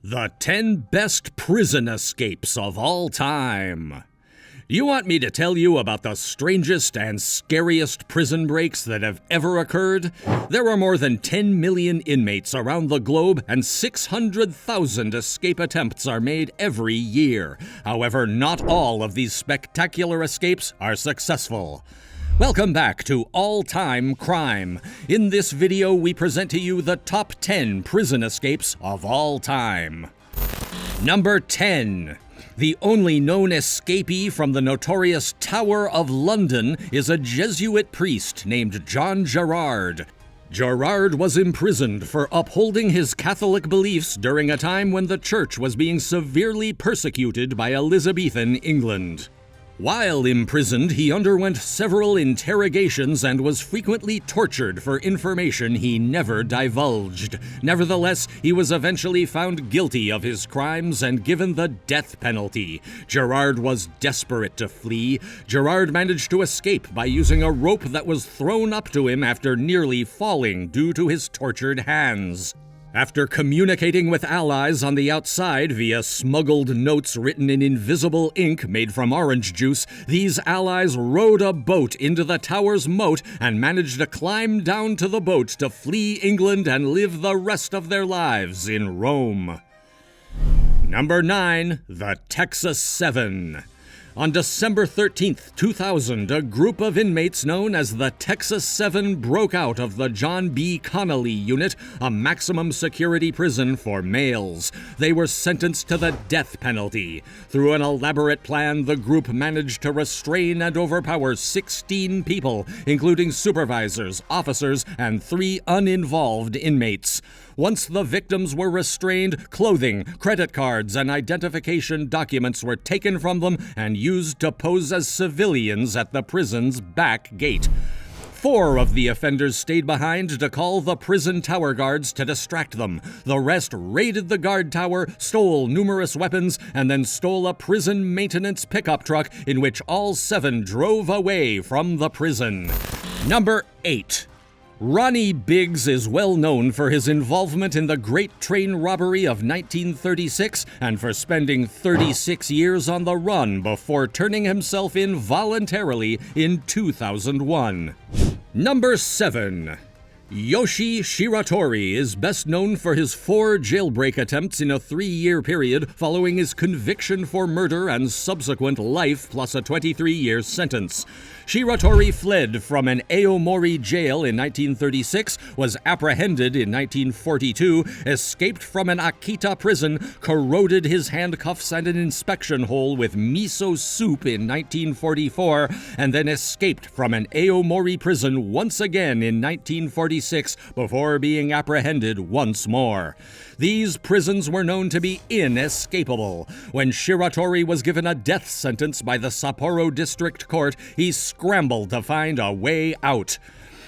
The 10 best prison escapes of all time. You want me to tell you about the strangest and scariest prison breaks that have ever occurred? There are more than 10 million inmates around the globe, and 600,000 escape attempts are made every year. However, not all of these spectacular escapes are successful. Welcome back to All-Time Crime. In this video, we present to you the top 10 prison escapes of all time. Number 10. The only known escapee from the notorious Tower of London is a Jesuit priest named John Gerard. Gerard was imprisoned for upholding his Catholic beliefs during a time when the church was being severely persecuted by Elizabethan England. While imprisoned, he underwent several interrogations and was frequently tortured for information he never divulged. Nevertheless, he was eventually found guilty of his crimes and given the death penalty. Gerard was desperate to flee. Gerard managed to escape by using a rope that was thrown up to him after nearly falling due to his tortured hands. After communicating with allies on the outside via smuggled notes written in invisible ink made from orange juice, these allies rowed a boat into the tower's moat and managed to climb down to the boat to flee England and live the rest of their lives in Rome. Number 9. The Texas 7. On December 13, 2000, a group of inmates known as the Texas 7 broke out of the John B. Connolly Unit, a maximum security prison for males. They were sentenced to the death penalty. Through an elaborate plan, the group managed to restrain and overpower 16 people, including supervisors, officers, and 3 uninvolved inmates. Once the victims were restrained, clothing, credit cards, and identification documents were taken from them and used to pose as civilians at the prison's back gate. 4 of the offenders stayed behind to call the prison tower guards to distract them. The rest raided the guard tower, stole numerous weapons, and then stole a prison maintenance pickup truck in which all 7 drove away from the prison. Number 8. Ronnie Biggs is well known for his involvement in the Great Train Robbery of 1936 and for spending 36 years on the run before turning himself in voluntarily in 2001. Number 7. Yoshi Shiratori is best known for his 4 jailbreak attempts in a 3-year period following his conviction for murder and subsequent life plus a 23-year sentence. Shiratori fled from an Aomori jail in 1936, was apprehended in 1942, escaped from an Akita prison, corroded his handcuffs and an inspection hole with miso soup in 1944, and then escaped from an Aomori prison once again in 1946 before being apprehended once more. These prisons were known to be inescapable. When Shiratori was given a death sentence by the Sapporo District Court, he scrambled to find a way out.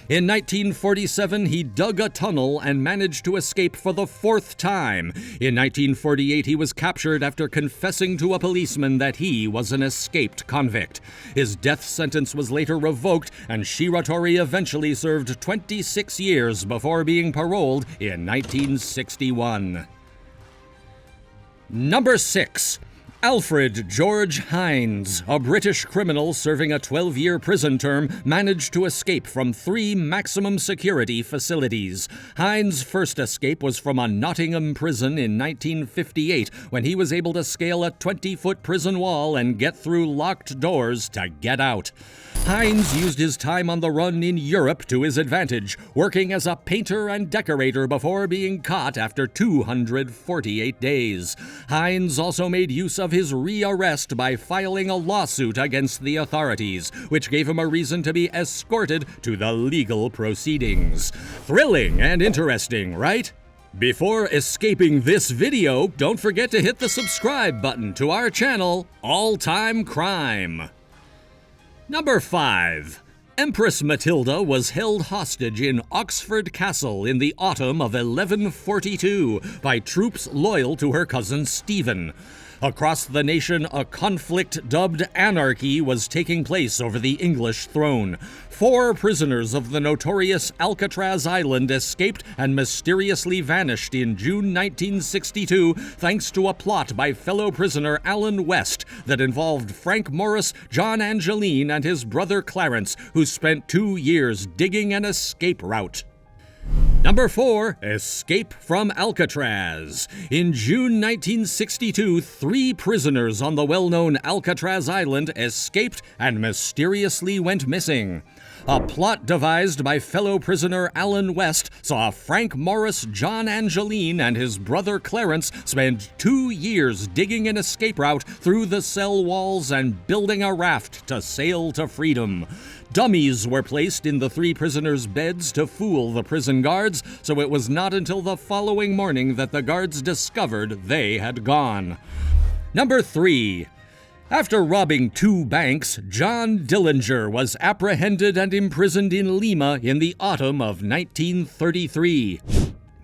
In 1947, he dug a tunnel and managed to escape for the 4th time. In 1948, he was captured after confessing to a policeman that he was an escaped convict. His death sentence was later revoked, and Shiratori eventually served 26 years before being paroled in 1961. Number 6. Alfred George Hines, a British criminal serving a 12-year prison term, managed to escape from 3 maximum security facilities. Hines' first escape was from a Nottingham prison in 1958, when he was able to scale a 20-foot prison wall and get through locked doors to get out. Hines used his time on the run in Europe to his advantage, working as a painter and decorator before being caught after 248 days. Hines also made use of his rearrest by filing a lawsuit against the authorities, which gave him a reason to be escorted to the legal proceedings. Thrilling and interesting, right? Before escaping this video, don't forget to hit the subscribe button to our channel, All-Time Crime. Number 5. Empress Matilda was held hostage in Oxford Castle in the autumn of 1142 by troops loyal to her cousin Stephen. Across the nation, a conflict dubbed anarchy was taking place over the English throne. 4 prisoners of the notorious Alcatraz Island escaped and mysteriously vanished in June 1962 thanks to a plot by fellow prisoner Alan West that involved Frank Morris, John Angeline, and his brother Clarence, who spent 2 years digging an escape route. Number 4. Escape from Alcatraz. In June 1962, 3 prisoners on the well-known Alcatraz Island escaped and mysteriously went missing. A plot devised by fellow prisoner Alan West saw Frank Morris, John Angeline, and his brother Clarence spend 2 years digging an escape route through the cell walls and building a raft to sail to freedom. Dummies were placed in the 3 prisoners' beds to fool the prison guards, so it was not until the following morning that the guards discovered they had gone. Number 3. After robbing 2 banks, John Dillinger was apprehended and imprisoned in Lima in the autumn of 1933.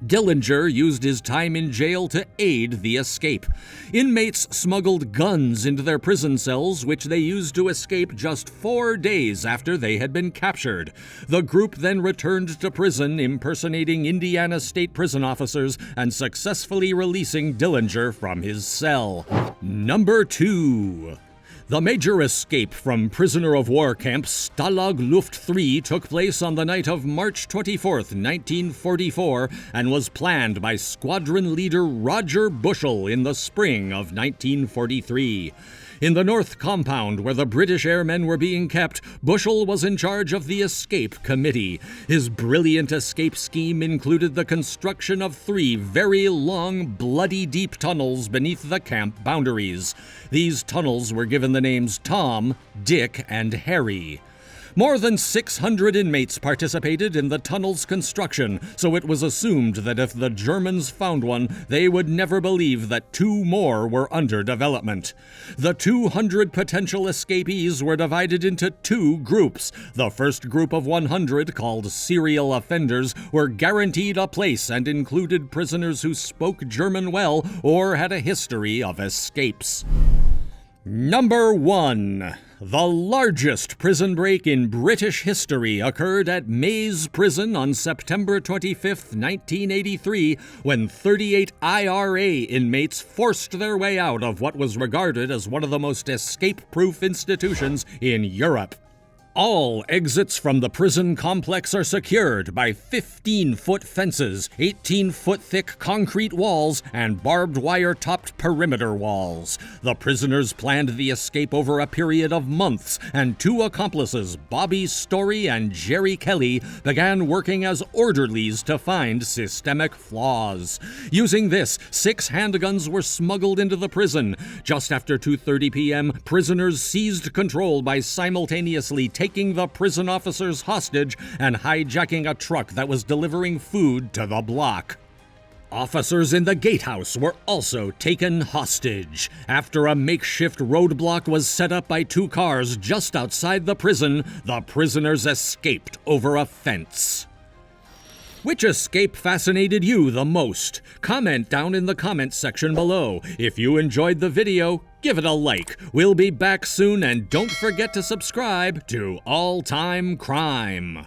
Dillinger used his time in jail to aid the escape. Inmates smuggled guns into their prison cells, which they used to escape just 4 days after they had been captured. The group then returned to prison, impersonating Indiana State Prison officers and successfully releasing Dillinger from his cell. Number 2. The major escape from prisoner of war camp Stalag Luft 3 took place on the night of March 24, 1944, and was planned by squadron leader Roger Bushell in the spring of 1943. In the North Compound, where the British airmen were being kept, Bushell was in charge of the Escape Committee. His brilliant escape scheme included the construction of 3 very long, bloody deep tunnels beneath the camp boundaries. These tunnels were given the names Tom, Dick, and Harry. More than 600 inmates participated in the tunnel's construction, so it was assumed that if the Germans found one, they would never believe that 2 more were under development. The 200 potential escapees were divided into 2 groups. The first group of 100, called serial offenders, were guaranteed a place and included prisoners who spoke German well or had a history of escapes. Number 1. The largest prison break in British history occurred at Maze Prison on September 25, 1983, when 38 IRA inmates forced their way out of what was regarded as one of the most escape-proof institutions in Europe. All exits from the prison complex are secured by 15-foot fences, 18-foot thick concrete walls, and barbed wire-topped perimeter walls. The prisoners planned the escape over a period of months, and 2 accomplices, Bobby Story and Jerry Kelly, began working as orderlies to find systemic flaws. Using this, 6 handguns were smuggled into the prison. Just after 2:30 p.m., prisoners seized control by simultaneously taking the prison officers hostage and hijacking a truck that was delivering food to the block. Officers in the gatehouse were also taken hostage. After a makeshift roadblock was set up by 2 cars just outside the prison, the prisoners escaped over a fence. Which escape fascinated you the most? Comment down in the comments section below. If you enjoyed the video, give it a like. We'll be back soon, and don't forget to subscribe to All Time Crime.